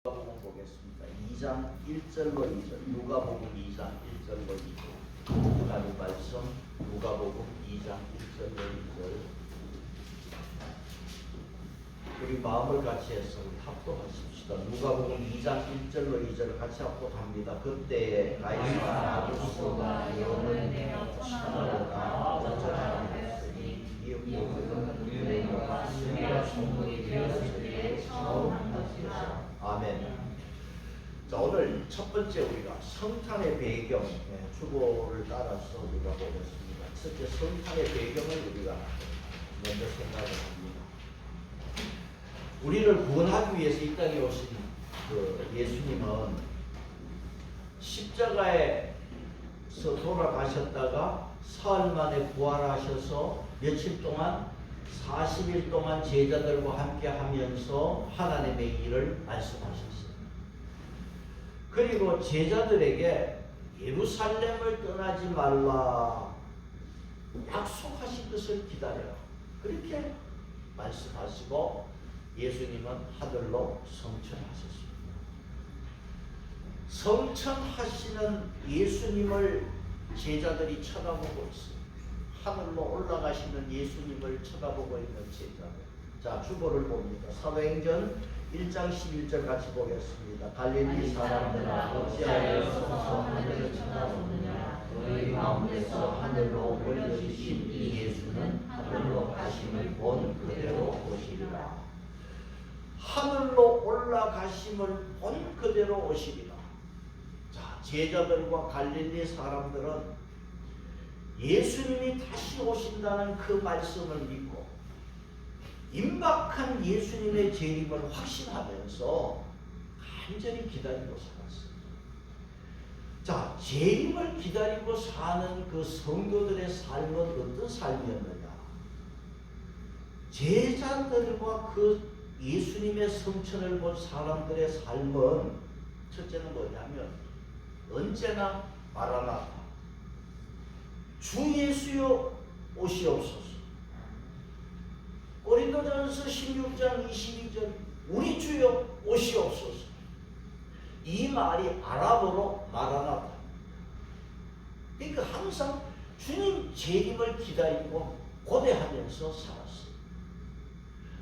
누가복음 보겠습니다. 2장 1절로 2절. 누가복음 2장 1절로 2절. 하나님 말씀 누가복음 2장 1절로 2절. 우리 마음을 같이 해서 합독하십시다. 누가복음 2장 1절로 2절 같이 합독합니다. 그때에 가이사 아구스가 예언을 내어 천하로다 어쩌하였으니 이 모든 우리의 영화 스미라 성문이 되었을 때에 처음 한 것이라. 아멘. 자, 오늘 첫 번째 우리가 성탄의 배경, 주보를 따라서 우리가 보겠습니다. 첫째 성탄의 배경을 우리가 먼저 생각을 합니다. 우리를 구원하기 위해서 이 땅에 오신 그 예수님은 십자가에서 돌아가셨다가 사흘 만에 부활하셔서 며칠 동안 40일 동안 제자들과 함께 하면서 하나님의 일을 말씀하셨어요. 그리고 제자들에게 예루살렘을 떠나지 말라, 약속하신 것을 기다려라, 그렇게 말씀하시고 예수님은 하늘로 성천하셨습니다. 성천하시는 예수님을 제자들이 쳐다보고 있습니다. 하늘로 올라가시는 예수님을 쳐다보고 있는 제자들. 자, 주보를 봅니다. 사도행전 1장 11절 같이 보겠습니다. 갈릴리 사람들아 어찌하여 서서 하늘을 쳐다보느냐. 너희 가운데서 하늘로 올려주신 이 예수는 하늘로 가심을 본 그대로 오시리라. 하늘로 올라가심을 본 그대로 오시리라. 자, 제자들과 갈릴리 사람들은 예수님이 다시 오신다는 그 말씀을 믿고 임박한 예수님의 재림을 확신하면서 간절히 기다리고 살았어요. 자, 재림을 기다리고 사는 그 성도들의 삶은 어떤 삶이었느냐? 제자들과 그 예수님의 성천을 본 사람들의 삶은 첫째는 뭐냐면 언제나 마라나타, 주 예수여 오시옵소서. 고린도전서 16장 22절 우리 주여 오시옵소서. 이 말이 아랍어로 마라나타. 그러니까 항상 주님 재림을 기다리고 고대하면서 살았어요.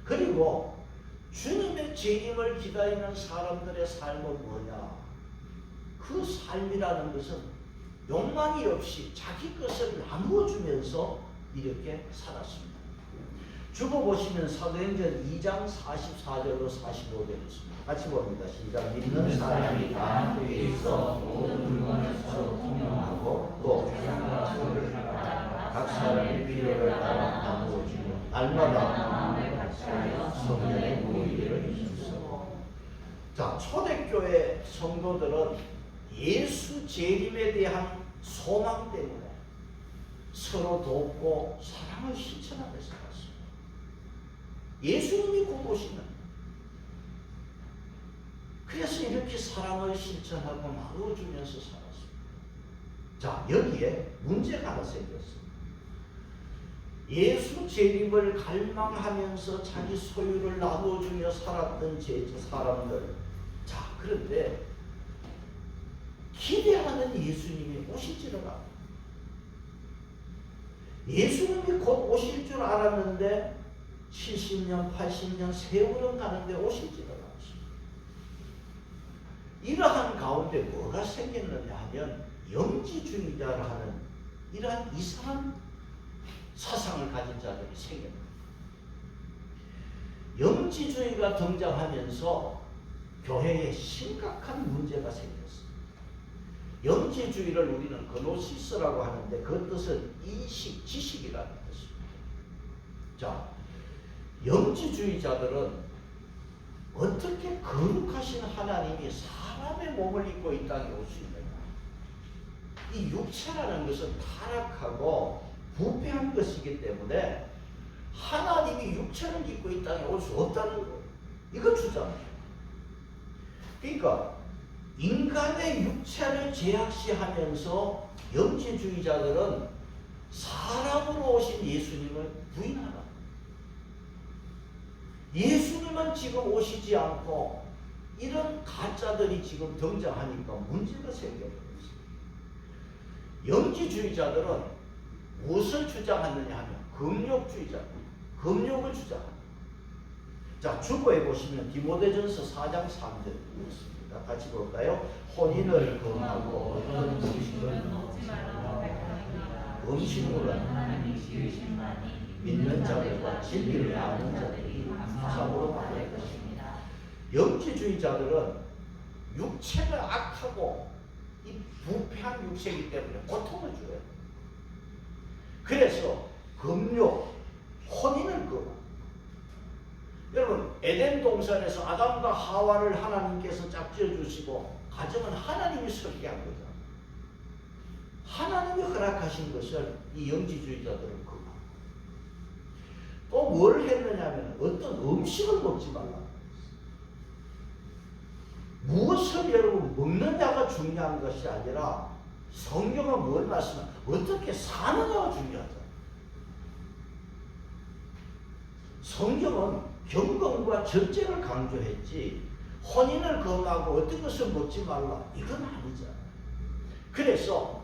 그리고 주님의 재림을 기다리는 사람들의 삶은 뭐냐? 그 삶이라는 것은 욕망이 없이 자기 것을 나누어 주면서 이렇게 살았습니다. 주보 보시면 사도행전 2장 44절로 45절 있습니다. 같이 봅니다. 시작. 믿는 사람이 다 함께 있어 모든 물건을 서로 통용하고 또 각 사람의 필요를 따라 나누어 주며 날마다 마음에 같이하여 성령의 모이기를 힘쓰고. 자, 초대교회 성도들은 예수 재림에 대한 소망 때문에 서로 돕고 사랑을 실천하며 살았습니다. 예수님이 곧 오시는. 그래서 이렇게 사랑을 실천하고 나눠주면서 살았습니다. 자, 여기에 문제가 하나 생겼습니다. 예수 재림을 갈망하면서 자기 소유를 나눠주며 살았던 사람들. 자, 그런데 기대하는 예수님이 오시지를 않아요. 예수님이 곧 오실 줄 알았는데 70년, 80년 세월은 가는데 오시지를 않습니다. 이러한 가운데 뭐가 생겼느냐 하면 영지주의자를 하는 이러한 이상한 사상을 가진 자들이 생깁니다. 영지주의가 등장하면서 교회에 심각한 문제가 생겼습니다. 영지주의를 우리는 그노시스라고 하는데 그 뜻은 인식, 지식이라는 뜻입니다. 자, 영지주의자들은 어떻게 거룩하신 하나님이 사람의 몸을 입고 이 땅에 올 수 있느냐? 이 육체라는 것은 타락하고 부패한 것이기 때문에 하나님이 육체를 입고 이 땅에 올 수 없다는 거예요. 이거 주장해요. 그러니까 인간의 육체를 제약시하면서 영지주의자들은 사람으로 오신 예수님을 부인하라. 예수님은 지금 오시지 않고 이런 가짜들이 지금 등장하니까 문제가 생겨버렸어요. 영지주의자들은 무엇을 주장하느냐 하면 금욕주의자, 금욕을 주장합니다. 자, 주보에 보시면 디모데전서 4장 3절 있습니다. 같이 볼까요? 혼인을 금하고 어떤 음식을 먹지 말라고 하니라. 음식물은 하나님이 지으신다니 믿는 자들과 진리를 아는 자들이 감사함으로 받을 것입니다. 영지주의자들은 육체가 악하고 이 부패한 육체이기 때문에 고통을 줘요. 그래서 금욕, 혼인을 금합니다. 여러분, 에덴 동산에서 아담과 하와를 하나님께서 짝지어 주시고 가정은 하나님이 설계한 거죠. 하나님이 허락하신 것을 이 영지주의자들은 금합니다. 또 뭘 했느냐면 어떤 음식을 먹지 말라. 무엇을 여러분 먹느냐가 중요한 것이 아니라 성경은 뭘 말씀하냐, 어떻게 사느냐가 중요하다. 성경은 경건과 절제를 강조했지 혼인을 금하고 어떤 것을 먹지 말라 이건 아니잖아. 그래서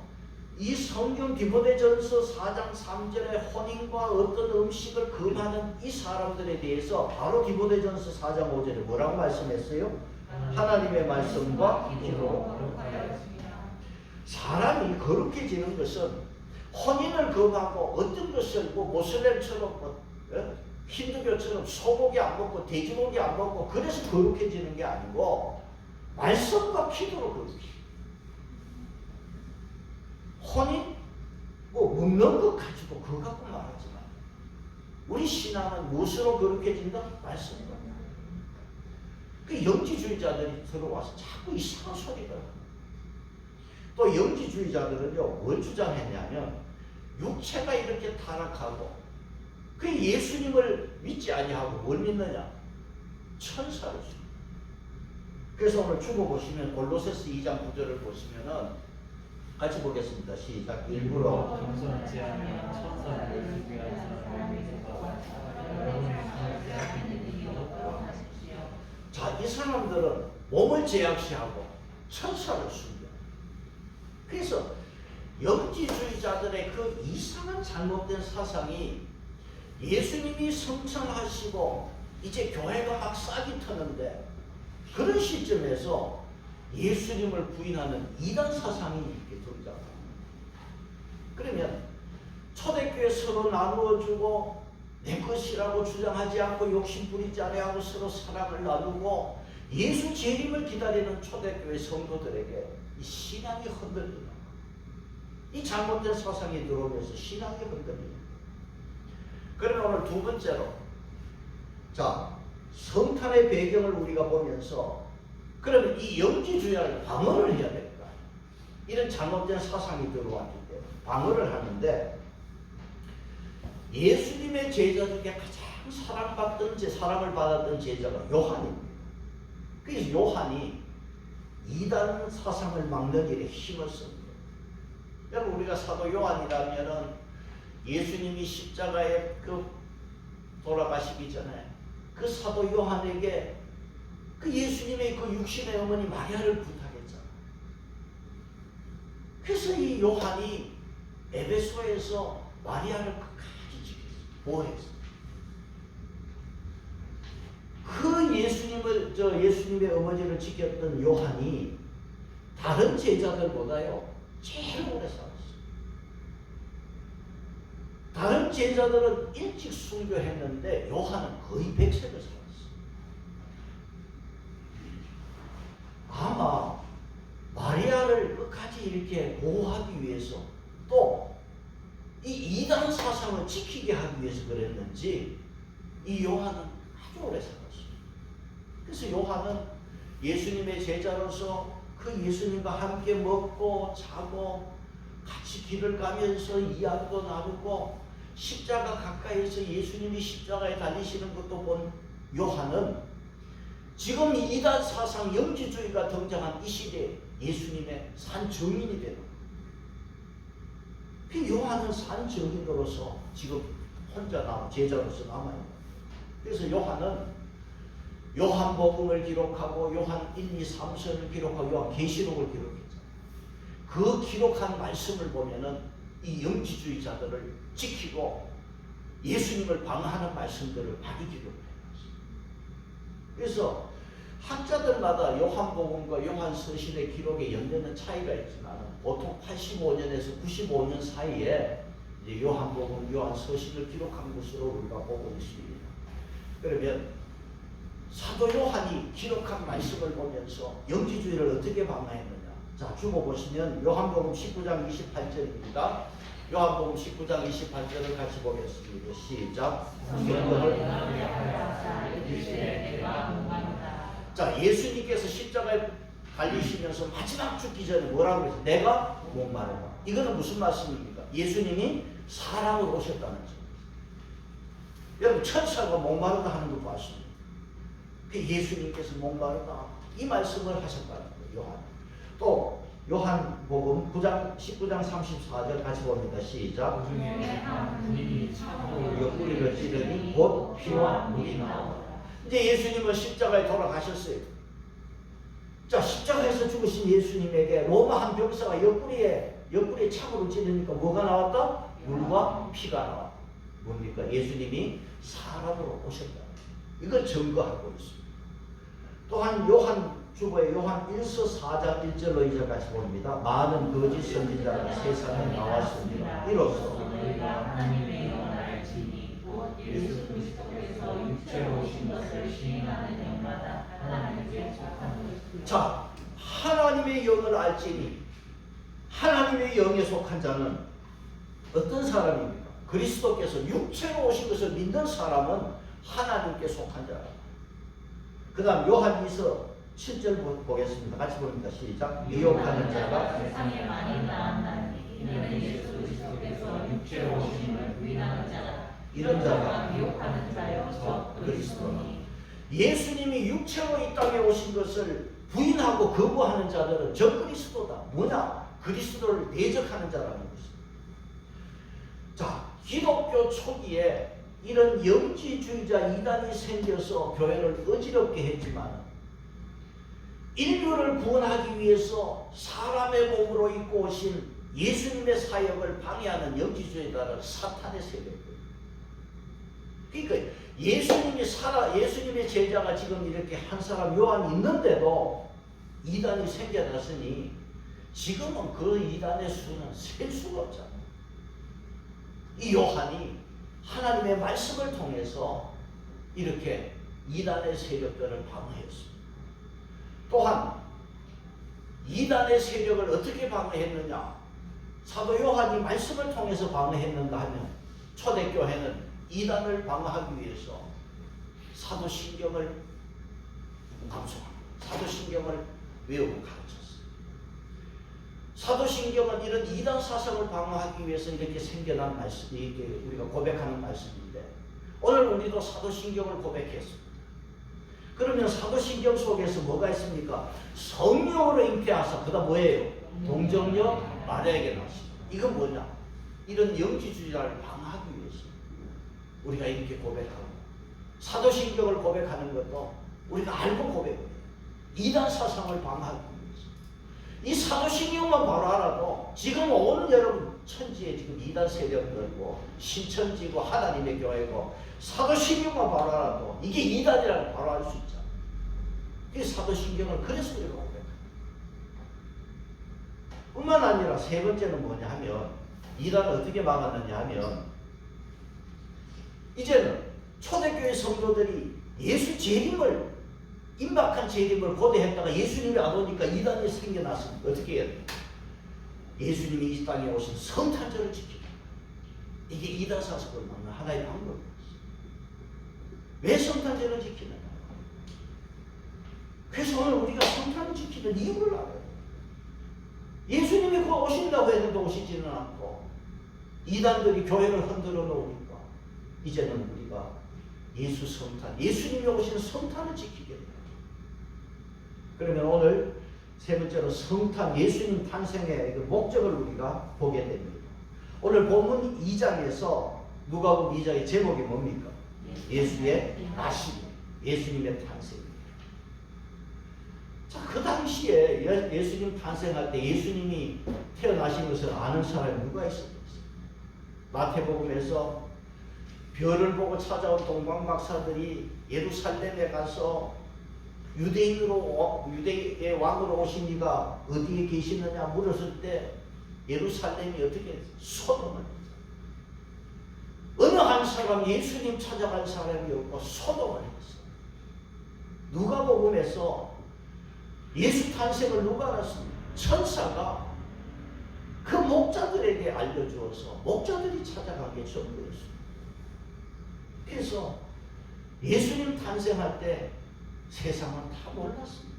이 성경 디모데전서 4장 3절에 혼인과 어떤 음식을 금하는 이 사람들에 대해서 바로 디모데전서 4장 5절에 뭐라고 말씀했어요? 하나님의 말씀과 기도로 사람이 거룩해지는 것은 혼인을 금하고 어떤 것을 모슬렘처럼 힌두교처럼 소고기 안 먹고 돼지고기 안 먹고 그래서 거룩해지는 게 아니고 말씀과 기도로 거룩해져요. 혼인 먹는 것 가지고 그거 갖고 말하지 마. 우리 신앙은 무엇으로 거룩해진다? 말씀과. 그 영지주의자들이 들어와서 자꾸 이상한 소리를 합니다. 또 영지주의자들은요 뭘 주장했냐면 육체가 이렇게 타락하고 그 예수님을 믿지 아니하고 뭘 믿느냐? 천사를 줍니다. 그래서 오늘 주보 보시면 골로새서 2장 9절을 보시면은 같이 보겠습니다. 시작. 일부러 겸손하지 아니한 천사를 숭배하는 사람에게서 자, 이 사람들은 몸을 제약시하고 천사를 숭배. 그래서 영지주의자들의 그 이상한 잘못된 사상이 예수님이 성천하시고 이제 교회가 막 싹이 트는데 그런 시점에서 예수님을 부인하는 이단 사상이 이렇게 등장합니다. 그러면 초대교회 서로 나누어주고 내 것이라고 주장하지 않고 욕심 부리지 않고 서로 사랑을 나누고 예수 재림을 기다리는 초대교회 성도들에게 이 신앙이 흔들립니다. 이 잘못된 사상이 들어오면서 신앙이 흔들립니다. 그러면 오늘 두 번째로 자 성탄의 배경을 우리가 보면서 그러면 이 영지주의를 방어를 해야 될까? 이런 잘못된 사상이 들어왔기 때문에 방어를 하는데 예수님의 제자 중에 가장 사랑을 받았던 제자가 요한입니다. 그래서 요한이 이단 사상을 막는 일에 힘을 씁니다. 여러분 우리가 사도 요한이라면은 예수님이 십자가에 돌아가시기 전에 그 사도 요한에게 그 예수님의 그 육신의 어머니 마리아를 부탁했잖아. 그래서 이 요한이 에베소에서 마리아를 끝까지 지켰어. 보호했어. 그 예수님의 어머니를 지켰던 요한이 다른 제자들보다요 제일 오래 살았어. 다른 제자들은 일찍 순교했는데 요한은 거의 100세를 살았어. 아마 마리아를 끝까지 이렇게 보호하기 위해서 또 이 이단 사상을 지키게 하기 위해서 그랬는지 이 요한은 아주 오래 살았어요. 그래서 요한은 예수님의 제자로서 그 예수님과 함께 먹고 자고 같이 길을 가면서 이야기도 나누고 십자가 가까이에서 예수님이 십자가에 달리시는 것도 본 요한은 지금 이단 사상 영지주의가 등장한 이 시대에 예수님의 산 증인이 되는 거예요. 그 요한은 산 증인으로서 지금 혼자 제자로서 남아있는 거예요. 그래서 요한은 요한복음을 기록하고 요한 1, 2, 3서를 기록하고 요한계시록을 기록했잖아요. 그 기록한 말씀을 보면은 이 영지주의자들을 지키고 예수님을 방어하는 말씀들을 많이 기록해요. 그래서 학자들마다 요한복음과 요한서신의 기록에 연대는 차이가 있지만 보통 85년에서 95년 사이에 이제 요한복음, 요한서신을 기록한 것으로 우리가 보고 있습니다. 그러면 사도 요한이 기록한 말씀을 보면서 영지주의를 어떻게 방어했느냐. 자, 주보 보시면 요한복음 19장 28절입니다. 요한복음 19장 28절을 같이 보겠습니다. 시작. 자, 예수님께서 십자가에 달리시면서 마지막 죽기 전에 뭐라고 그랬어요? 내가 목마르다. 이거는 무슨 말씀입니까? 예수님이 사람으로 오셨다는 거죠. 여러분, 천사가 목마르다 하는 거 아십니까? 예수님께서 목마르다 이 말씀을 하셨다는 거예요. 요한. 또 요한복음 19장 34절 같이 봅니다. 시작. 옆구리를 찌르니 곧 피와 물이 나오라. 이제 예수님은 십자가에 돌아가셨어요. 자, 십자가에서 죽으신 예수님에게 로마 한 병사가 옆구리에 참으로 찌르니까 뭐가 나왔다? 물과 피가 나왔다. 뭡니까? 예수님이 사람으로 오셨다. 이걸 증거하고 있습니다. 또한 요한 주보에 요한 1서 4장 1절로 2절 같이 봅니다. 많은 거짓 선지자가 세상에 나왔습니다. 이로써 하나님의 영을 알지니 곧 예수 그리스도께서 육체로 오신 것을 시인하는 영마다 하나님께 속한 것이다. 자, 하나님의 영을 알지니 하나님의 영에 속한 자는 어떤 사람입니까? 그리스도께서 육체로 오신 것을 믿는 사람은 하나님께 속한 자라. 그 다음 요한 2서 7절 보겠습니다. 같이 봅니다. 시작. 미혹하는 자가 세상에 많이 나왔나니 이는 예수 그리스도께서 육체로 오심을 부인하는 자라. 이런 자가 미혹하는 자여 저 그리스도니. 예수님이 육체로 이 땅에 오신 것을 부인하고 거부하는 자들은 저 그리스도다. 뭐냐? 그리스도를 대적하는 자라는 것입니다. 자, 기독교 초기에 이런 영지주의자 이단이 생겨서 교회를 어지럽게 했지만 인류를 구원하기 위해서 사람의 몸으로 입고 오신 예수님의 사역을 방해하는 영지주의자는 사탄의 세력이에요. 그러니까 예수님의 제자가 지금 이렇게 한 사람 요한이 있는데도 이단이 생겨났으니 지금은 그 이단의 수는 셀 수가 없잖아요. 이 요한이 하나님의 말씀을 통해서 이렇게 이단의 세력들을 방어했습니다. 또한 이단의 세력을 어떻게 방어했느냐? 사도 요한이 말씀을 통해서 방어했는가 하면 초대교회는 이단을 방어하기 위해서 사도신경을 감수합니다. 사도신경을 외우고 가르쳤어요. 사도신경은 이런 이단 사상을 방어하기 위해서 이렇게 생겨난 말씀이 이렇게 우리가 고백하는 말씀인데 오늘 우리도 사도신경을 고백했습니다. 그러면 사도신경 속에서 뭐가 있습니까? 성령으로 잉태하사 그다음 뭐예요? 동정녀 마리아에게 낳으시다. 이건 뭐냐? 이런 영지주의자를 방어하기 위해서 우리가 이렇게 고백하고 사도신경을 고백하는 것도 우리가 알고 고백해요. 이단 사상을 방어하기 위해서 이 사도신경만 바로 알아도 지금 온 여러분 천지에 지금 이단 세력들고 신천지고 하나님의 교회고 사도신경만 바로 알아도 이게 이단이라고 바로 알 수 있잖아요. 이 사도신경을 그래서 우리가 고백합니다. 뿐만 아니라 세 번째는 뭐냐 하면 이단을 어떻게 막았느냐 하면 이제는 초대교회 성도들이 예수 재림을 임박한 재림을 고대했다가 예수님이 안 오니까 이단이 생겨났습니다. 어떻게 해야 돼요? 예수님이 이 땅에 오신 성탄절을 지키는 이게 이단 사상을 막는 하나의 방법이었어요. 왜 성탄절을 지키느냐? 그래서 오늘 우리가 성탄을 지키는 이유를 알아요. 예수님이 곧 오신다고 했는데 오시지는 않고 이단들이 교회를 흔들어 놓으니까 이제는 우리가 예수 성탄, 예수님이 오신 성탄을 지키게 돼요. 그러면 오늘 세 번째로 성탄, 예수님 탄생의 목적을 우리가 보게 됩니다. 오늘 본문 2장에서 누가복음 2장의 제목이 뭡니까? 예수의 나심. 예수님의 탄생입니다. 자, 그 당시에 예수님 탄생할 때 예수님이 태어나신 것을 아는 사람이 누가 있었겠어요? 마태복음에서 별을 보고 찾아온 동방박사들이 예루살렘에 가서 유대의 왕으로 오신 이가 어디에 계시느냐 물었을 때 예루살렘이 어떻게 했어요? 소돔을 어느 한 사람 예수님 찾아간 사람이 없고 소돔을 했어. 누가복음에서 예수 탄생을 누가 알았습니까? 천사가 그 목자들에게 알려주어서 목자들이 찾아가게 전부였습니다. 그래서 예수님 탄생할 때 세상은 다 몰랐습니다.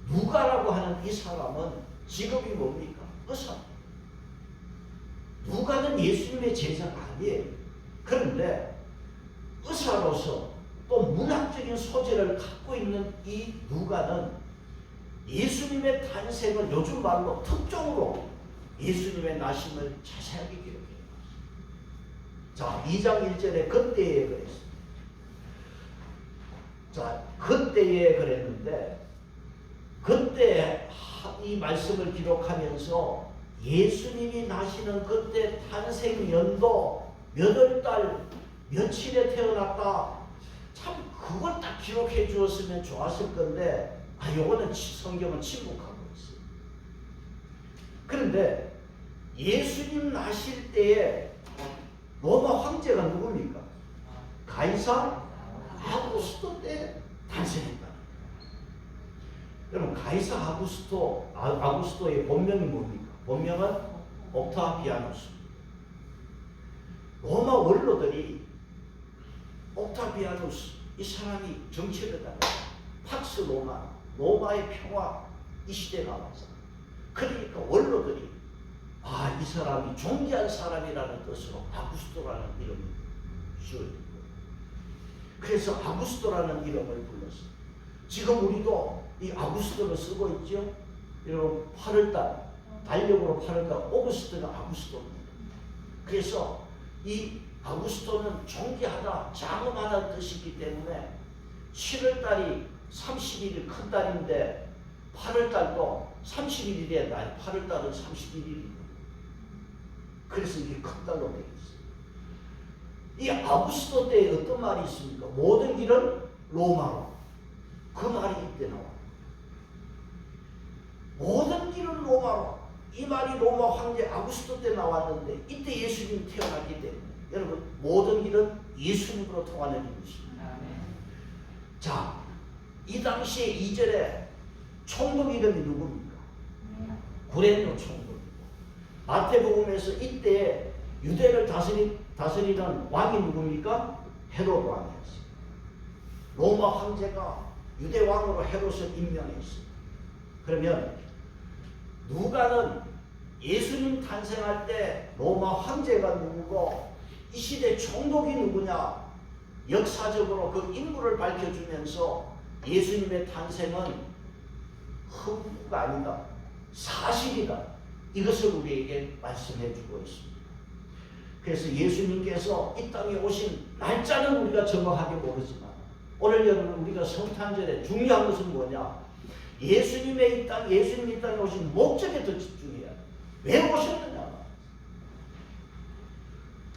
누가라고 하는 이 사람은 직업이 뭡니까? 의사. 누가는 예수님의 제자가 아니에요. 그런데 의사로서 또 문학적인 소재를 갖고 있는 이 누가는 예수님의 탄생을 요즘 말로 특종으로 예수님의 나심을 자세하게 기록해요. 자, 2장 1절에 그때에 그랬습니다. 자, 그때에 그랬는데 그때 이 말씀을 기록하면서 예수님이 나시는 그때 탄생 연도 몇 월 달 며칠에 태어났다. 참 그걸 딱 기록해 주었으면 좋았을 건데 요거는 성경은 침묵하고 있어요. 그런데 예수님 나실 때에 로마 황제가 누굽니까? 가이사 아구스토 때 탄생했다. 여러분 가이사 아구스토의 본명이 뭡니까? 본명은 옥타비아누스. 로마 원로들이 옥타비아누스 이 사람이 정치를 하다가 팍스 로마의 평화 이 시대에 나왔어. 그러니까 원로들이 이 사람이 존귀한 사람이라는 뜻으로 아구스토라는 이름을 지어줬고, 그래서 아구스토라는 이름을 불렀어. 지금 우리도 이 아구스토를 쓰고 있죠. 여러분 8월달 달력으로 8월달 오거스트가 아구스토입니다. 그래서 이 아구스토는 존귀하다, 장엄하다는 뜻이기 때문에 7월달이 31일 큰 달인데 8월달도 31일의 날, 8월달은 31일입니다. 그래서 이게 큰 달로 되어 있어요. 이 아구스토 때에 어떤 말이 있습니까? 모든 길은 로마로. 그 말이 이때 나와요. 모든 길은 로마로. 이 말이 로마 황제 아구스토 때 나왔는데 이때 예수님이 태어났기 때문에 여러분 모든 길은 예수님으로 통하는 것입니다. 자, 이 당시에 2절에 총독 이름이 누굽니까? 구레뇨 총독이고, 마태복음에서 이때 유대를 다스리는 왕이 누굽니까? 헤롯 왕이었어요. 로마 황제가 유대 왕으로 헤롯을 임명했어요. 그러면 누가는 예수님 탄생할 때 로마 황제가 누구고 이 시대 총독이 누구냐 역사적으로 그 인물을 밝혀주면서 예수님의 탄생은 흠구가 아니다, 사실이다, 이것을 우리에게 말씀해주고 있습니다. 그래서 예수님께서 이 땅에 오신 날짜는 우리가 정확하게 모르지만 오늘 여러분 우리가 성탄절에 중요한 것은 뭐냐? 예수님이 이 땅에 오신 목적에 더 집중해야 돼. 왜 오셨느냐?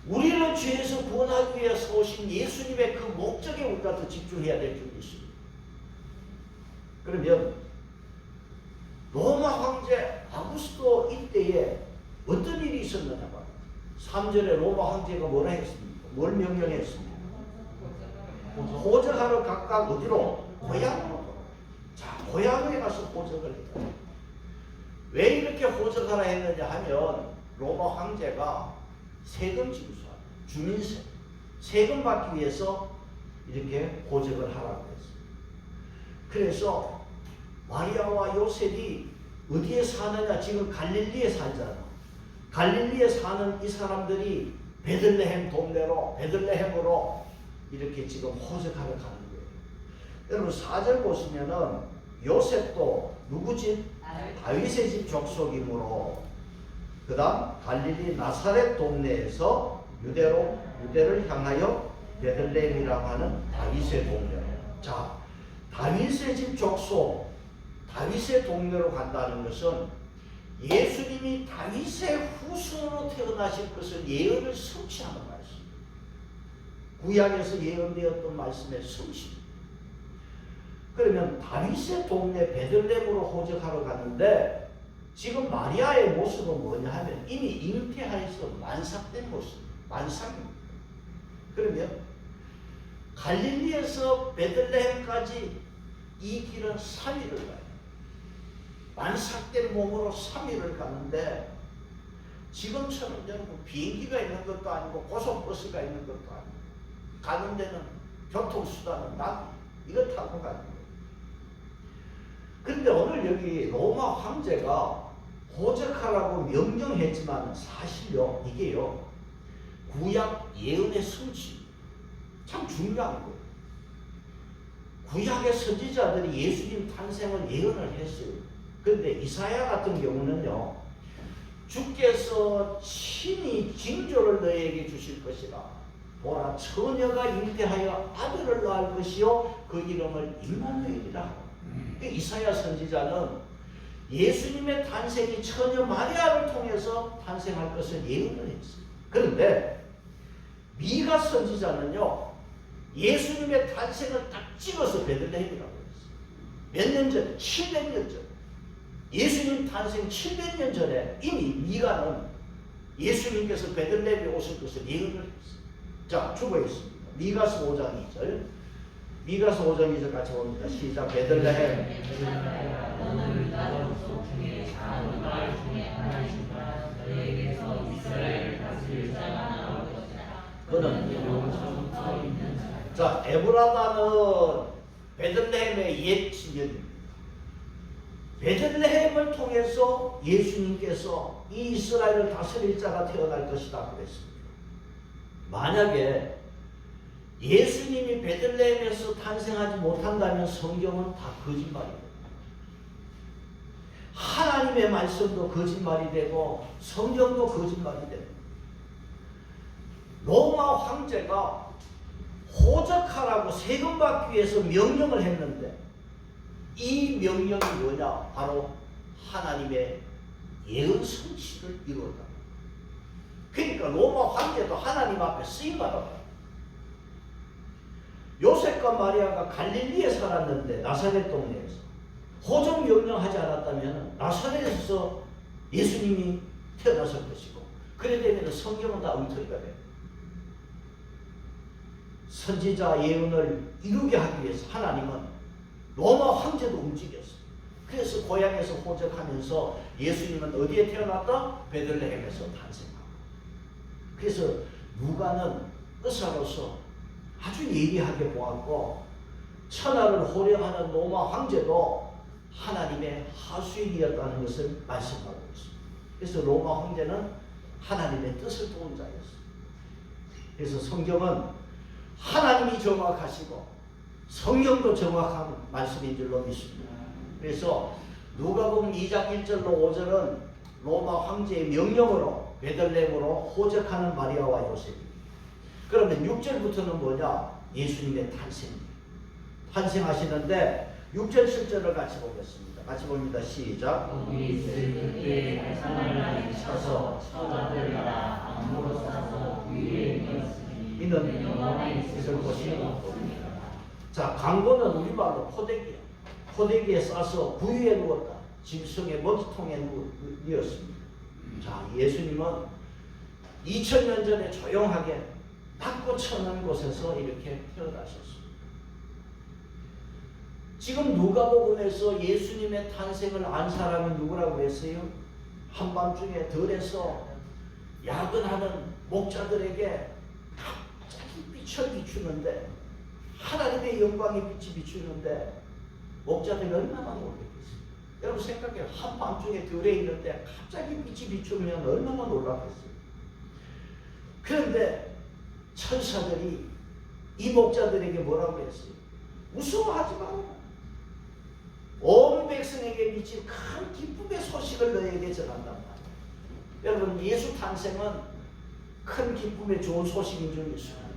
우리를 죄에서 구원하기 위해서 오신 예수님의 그 목적에 우리가 더 집중해야 될 줄이 있습니다. 그러면 로마 황제 아구스토 이때에 어떤 일이 있었느냐? 3절에 로마 황제가 뭐라 했습니까? 뭘 명령했습니까? 호적하러 각각 어디로? 고향으로. 자, 고향에 가서 호적을 했다. 왜 이렇게 호적하라 했느냐 하면 로마 황제가 세금 징수하라, 주민세, 세금 받기 위해서 이렇게 호적을 하라고 했습니다. 그래서 마리아와 요셉이 어디에 사느냐? 지금 갈릴리에 살잖아. 갈릴리에 사는 이 사람들이 베들레헴 동네로, 베들레헴으로 이렇게 지금 호적하러 가는 거예요. 여러분 4절 보시면은 요셉도 누구 집? 다윗의 집 족속이므로 그 다음 갈릴리 나사렛 동네에서 유대를 향하여 베들레헴이라고 하는 다윗의 동네로. 자, 다윗의 집 족속, 다윗의 동네로 간다는 것은 예수님이 다윗의 후손으로 태어나실 것을 예언을 성취하는 말씀. 구약에서 예언되었던 말씀의 성취. 그러면 다윗의 동네 베들레헴으로 호적하러 가는데 지금 마리아의 모습은 뭐냐 하면 이미 잉태하여서 만삭된 모습, 만삭입니다. 그러면 갈릴리에서 베들레헴까지 이 길은 3일을 가요. 만삭된 몸으로 3일을 가는데 지금처럼 여러분 비행기가 있는 것도 아니고 고속버스가 있는 것도 아니고 가는 데는 교통수단은 나비 이거 타고 가는 거예요. 그런데 오늘 여기 로마 황제가 호적하라고 명령했지만 사실요 이게요 구약 예언의 성취 참 중요한 거예요. 구약의 선지자들이 예수님 탄생을 예언을 했어요. 그런데 이사야 같은 경우는요 주께서 친히 징조를 너에게 주실 것이라. 보라 처녀가 잉태하여 아들을 낳을 것이요 그 이름을 임마누엘이라. 이사야 선지자는 예수님의 탄생이 처녀 마리아를 통해서 탄생할 것을 예언을 했어요. 그런데 미가 선지자는요 예수님의 탄생을 딱 찍어서 베들레헴이라고 했어요. 몇 년 전에 700년 전 예수님 탄생 700년 전에 이미 미가는 예수님께서 베들레헴에 오실 것을 예언을 했어요. 자, 주고 있습니다. 미가서 5장 2절. 미가서 5장 2절 같이 봅니다. 시작. 베들레헴. 너는 유다 족속 중에 작은 마을 중에 하나이시라. 너에게서 이스라엘을 다스릴 자가 나올 것이라. 그는 영원부터 있는 자. 자, 에브라다는 베들레헴의 옛 친척입니다. 베들레헴을 통해서 예수님께서 이 이스라엘을 다스릴 자가 태어날 것이다 그랬습니다. 만약에 예수님이 베들레헴에서 탄생하지 못한다면 성경은 다 거짓말입니다. 하나님의 말씀도 거짓말이 되고 성경도 거짓말이 됩니다. 로마 황제가 호적하라고 세금 받기 위해서 명령을 했는데 이 명령이 뭐냐? 바로 하나님의 예언 성취를 이루었다. 그러니까 로마 황제도 하나님 앞에 쓰임받았다. 요셉과 마리아가 갈릴리에 살았는데 나사렛 동네에서 호적 명령하지 않았다면 나사렛에서 예수님이 태어났을 것이고 그래 되면 성경은 다 엉터리가 돼요. 선지자 예언을 이루게 하기 위해서 하나님은 로마 황제도 움직였어요. 그래서 고향에서 호적하면서 예수님은 어디에 태어났다? 베들레헴에서 탄생하고. 그래서 누가는 의사로서 아주 예리하게 보았고 천하를 호령하는 로마 황제도 하나님의 하수인이었다는 것을 말씀하고 있습니다. 그래서 로마 황제는 하나님의 뜻을 도운 자였어요. 그래서 성경은 하나님이 정확하시고 성경도 정확한 말씀인 줄로 믿습니다. 그래서 누가복음 2장 1절로 5절은 로마 황제의 명령으로 베들레헴으로 호적하는 마리아와 요셉입니다. 그러면 6절부터는 뭐냐? 예수님의 탄생입니다. 탄생하시는데 6절 7절을 같이 보겠습니다. 같이 봅니다. 시작. 그때 사마리아에 쳐서 처자들 나라 안모로 싸서 위에 있었으니 이는 영원히 있을 곳이 없습니다. 자, 강고는 우리말로 포대기야. 포대기에 싸서 구유에 누웠다. 짐승의 먹이통에 누웠습니다. 자, 예수님은 2000년 전에 조용하게 낮고 천한 곳에서 이렇게 태어나셨습니다. 지금 누가복음에서 예수님의 탄생을 안 사람이 누구라고 했어요? 한밤중에 들에서 야근하는 목자들에게 갑자기 빛을 비추는데 하나님의 영광의 빛이 비추는데 목자들이 얼마나 놀랐겠어요? 여러분 생각해요. 한밤중에 들에 있는데 갑자기 빛이 비추면 얼마나 놀랐겠어요? 그런데 천사들이 이 목자들에게 뭐라고 했어요? 무서워하지 마라. 온 백성에게 미칠 큰 기쁨의 소식을 너에게 전한단 말이에요. 여러분 예수 탄생은 큰 기쁨의 좋은 소식인 줄 믿습니다.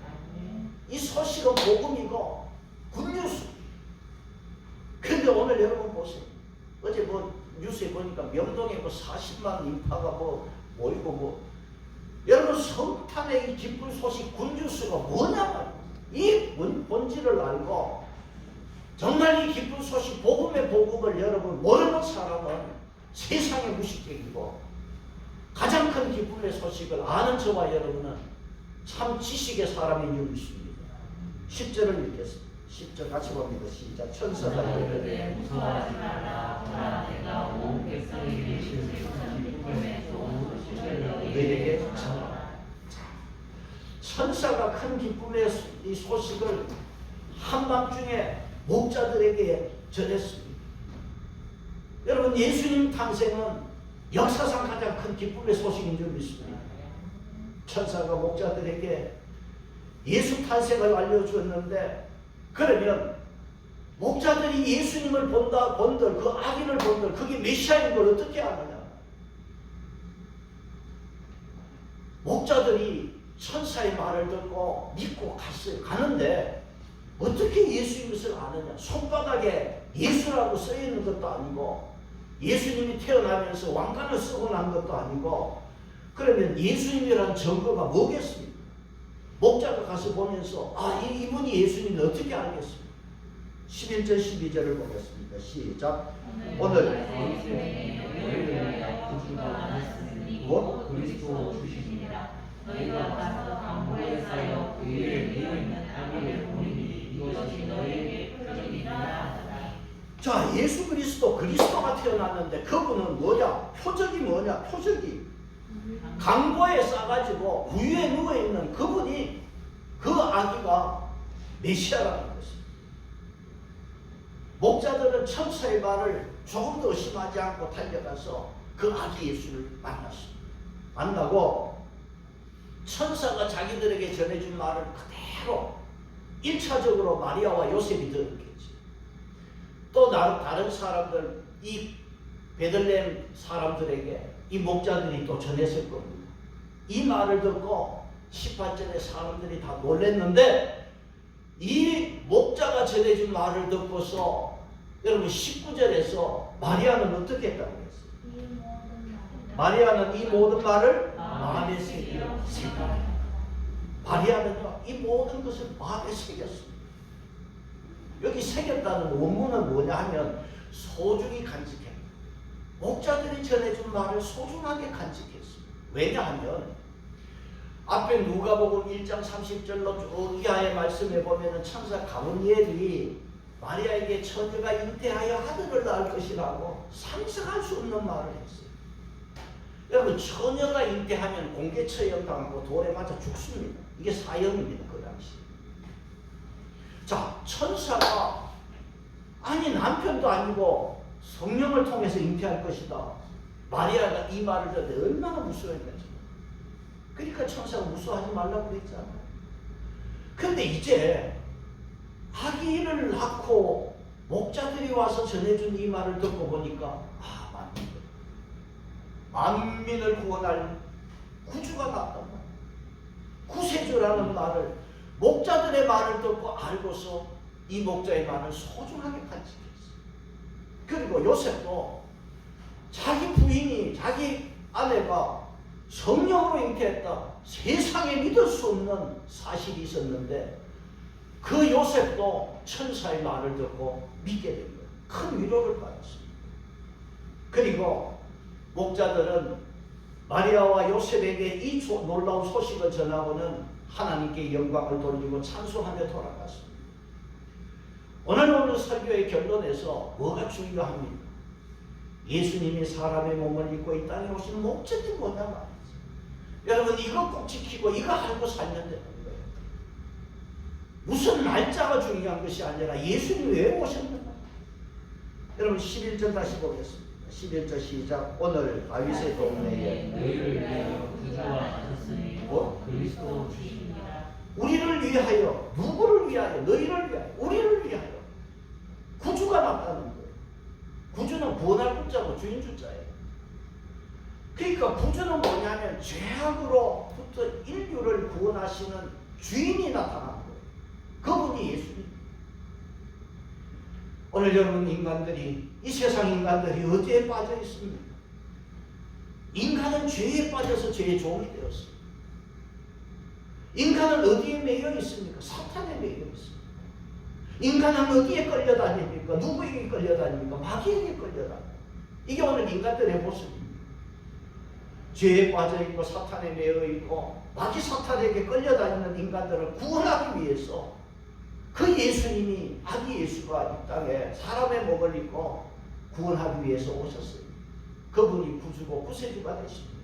이 소식은 복음이고 굿뉴스. 근데 오늘 여러분 보세요. 어제 뭐 뉴스에 보니까 명동에 뭐 40만 인파가 모이고 여러분 성탄의 이 기쁜 소식 굿뉴스가 뭐냐? 이 본질을 알고 정말 이 기쁜 소식 복음의 복음을 여러분 모르는 사람은 세상의 무식객이고 가장 큰 기쁨의 소식을 아는 저와 여러분은 참 지식의 사람인 줄 믿습니다. 10절을 읽겠습니다. 10절 같이 봅니다. 시작. 천사가 이르되 무서워하지 말라. 보라 내가 온 백성에게 실직한 기쁨의 좋은 소식을 너희에게 전하노라. 천사가 큰 기쁨의 이 소식을 한밤중에 목자들에게 전했습니다. 여러분 예수님 탄생은 역사상 가장 큰 기쁨의 소식인 줄 믿습니다. 천사가 목자들에게 예수 탄생을 알려주었는데 그러면 목자들이 예수님을 본들 그 아기를 본들 그게 메시아인 걸 어떻게 아느냐? 목자들이 천사의 말을 듣고 믿고 갔어요. 가는데 어떻게 예수인 것을 아느냐? 손바닥에 예수라고 써있는 것도 아니고 예수님이 태어나면서 왕관을 쓰고 난 것도 아니고 그러면 예수님이라는 증거가 뭐겠습니까? 목자가 가서 보면서 이분이 예수님을 어떻게 알겠습니까? 11절 12절을 보겠습니다. 시작. 오늘 곧 그리스도 주시니라. 너희가 가서 강보에 쌓여 그 위에 비어있는 아기를 보리니 이것이 너희에게 표적이라 하더라. 자, 예수 그리스도가 태어났는데 그분은 뭐냐? 표적이 뭐냐? 표적이 강보에 싸가지고 구유에 누워있는 그분이 그 아기가 메시아라는 것입니다. 목자들은 천사의 말을 조금도 의심하지 않고 달려가서 그 아기 예수를 만났습니다. 만나고 천사가 자기들에게 전해준 말을 그대로 1차적으로 마리아와 요셉이 들었겠지. 또 다른 사람들, 이 베들레헴 사람들에게 이 목자들이 또 전했을 겁니다. 이 말을 듣고 18절에 사람들이 다 놀랐는데 이 목자가 전해준 말을 듣고서 여러분 19절에서 마리아는 어떻게 했다고 했어요? 마리아는 이 모든 말을 마음에 새기려 생각합니다. 마리아는요 이 모든 것을 마음에 새겼습니다. 여기 새겼다는 원문은 뭐냐 하면 소중히 간직했다. 목자들이 전해준 말을 소중하게 간직했습니다. 왜냐하면 앞에 누가복음 1장 30절로 쭉 이하의 말씀에 보면은 천사 가브리엘이 마리아에게 처녀가 잉태하여 아들을 낳을 것이라고 상상할 수 없는 말을 했어요. 여러분 처녀가 잉태하면 공개처형 당하고 돌에 맞아 죽습니다. 이게 사형입니다. 그 당시. 자, 천사가 아니 남편도 아니고 성령을 통해서 잉태할 것이다. 마리아가 이 말을 듣는데 얼마나 무서워했는지. 그러니까 천사가 무서워하지 말라고 그랬잖아요. 그런데 이제 아기를 낳고 목자들이 와서 전해준 이 말을 듣고 보니까 만민을 구원할 구주가 났단 말이에요. 구세주라는 말을 목자들의 말을 듣고 알고서 이 목자의 말을 소중하게 간직했어요. 그리고 요셉도 자기 부인이 자기 아내가 성령으로 잉태했다. 세상에 믿을 수 없는 사실이 있었는데 그 요셉도 천사의 말을 듣고 믿게 된 거예요. 큰 위로를 받았습니다. 그리고 목자들은 마리아와 요셉에게 이 놀라운 소식을 전하고는 하나님께 영광을 돌리고 찬송하며 돌아갔습니다. 오늘 설교의 결론에서 뭐가 중요합니까? 예수님이 사람의 몸을 입고 이 땅에 오신 목적이 뭐냐 말이죠. 여러분 이거 꼭 지키고 이거 알고 살면 되는 거예요. 무슨 날짜가 중요한 것이 아니라 예수님이 왜 오셨는가. 여러분 11절 다시 보겠습니다. 11절 시작. 오늘 다윗의 동네에 너희를 위하여 구주가 나셨으니 곧 그리스도 주시니라. 우리를 위하여, 누구를 위하여? 너희를 위하여, 우리를 위하여 구주가 나타나는 거예요. 구주는 구원할 구자고 주인 주자예요. 그러니까 구주는 뭐냐면 죄악으로부터 인류를 구원하시는 주인이 나타난 거예요. 그분이 예수님. 오늘 여러분 인간들이, 이 세상 인간들이 어디에 빠져 있습니까? 인간은 죄에 빠져서 죄의 종이 되었습니다. 인간은 어디에 매여 있습니까? 사탄에 매여 있습니다. 인간은 어디에 끌려다닙니까? 누구에게 끌려다닙니까? 마귀에게 끌려다닙니다. 이게 오늘 인간들의 모습입니다. 죄에 빠져있고 사탄에 매여있고 마귀 사탄에게 끌려다니는 인간들을 구원하기 위해서 그 예수님이, 아기 예수가 이 땅에 사람의 몸을 입고 구원하기 위해서 오셨어요. 그분이 구주고 구세주가 되십니다.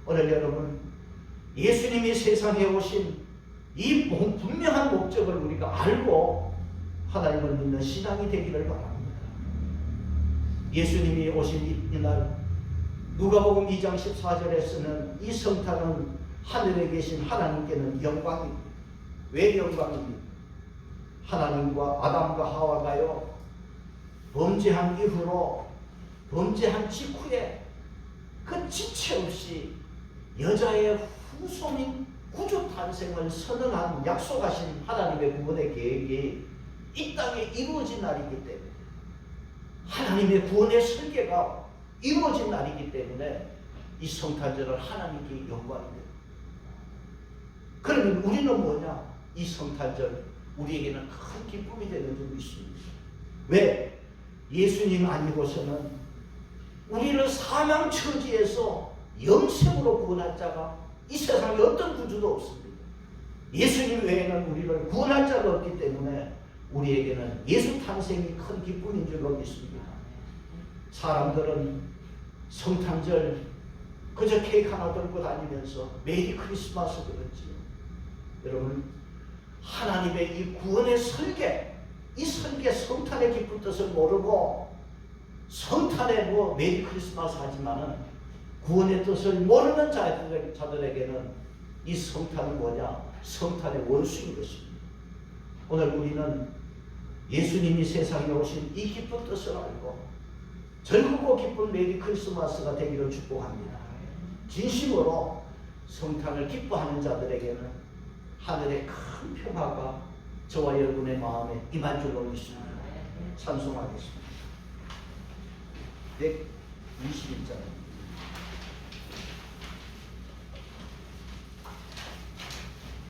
오늘 여러분, 예수님이 세상에 오신 이 분명한 목적을 우리가 알고 하나님을 믿는 신앙이 되기를 바랍니다. 예수님이 오신 이날 누가복음 2장 14절에서는 이 성탄은 하늘에 계신 하나님께는 영광입니다. 왜 영광입니까? 하나님과 아담과 하와가요, 범죄한 이후로, 범죄한 직후에 그 지체 없이 여자의 후손인 구주 탄생을 선언한, 약속하신 하나님의 구원의 계획이 이 땅에 이루어진 날이기 때문에, 하나님의 구원의 설계가 이루어진 날이기 때문에 이 성탄절은 하나님께 영광이 됩니다. 그러면 우리는 뭐냐? 이 성탄절 우리에게는 큰 기쁨이 되는 줄 믿습니다. 왜? 예수님 아니고서는 우리를 사망 처지에서 영생으로 구원할 자가 이 세상에 어떤 구주도 없습니다. 예수님 외에는 우리를 구원할 자가 없기 때문에 우리에게는 예수 탄생이 큰 기쁨인 줄로 믿습니다. 사람들은 성탄절 그저 케이크 하나 들고 다니면서 메리 크리스마스 그러지요. 여러분, 하나님의 이 구원의 설계, 이 설계 성탄의 깊은 뜻을 모르고 성탄에 뭐 메리 크리스마스 하지만은 구원의 뜻을 모르는 자들에게는 이 성탄은 뭐냐? 성탄의 원수인 것입니다. 오늘 우리는 예수님이 세상에 오신 이 깊은 뜻을 알고 즐겁고 기쁜 메리 크리스마스가 되기를 축복합니다. 진심으로 성탄을 기뻐하는 자들에게는 하늘의 큰 평화가 저와 여러분의 마음에 임한 줄로 믿습니다. 찬송하겠습니다. 121장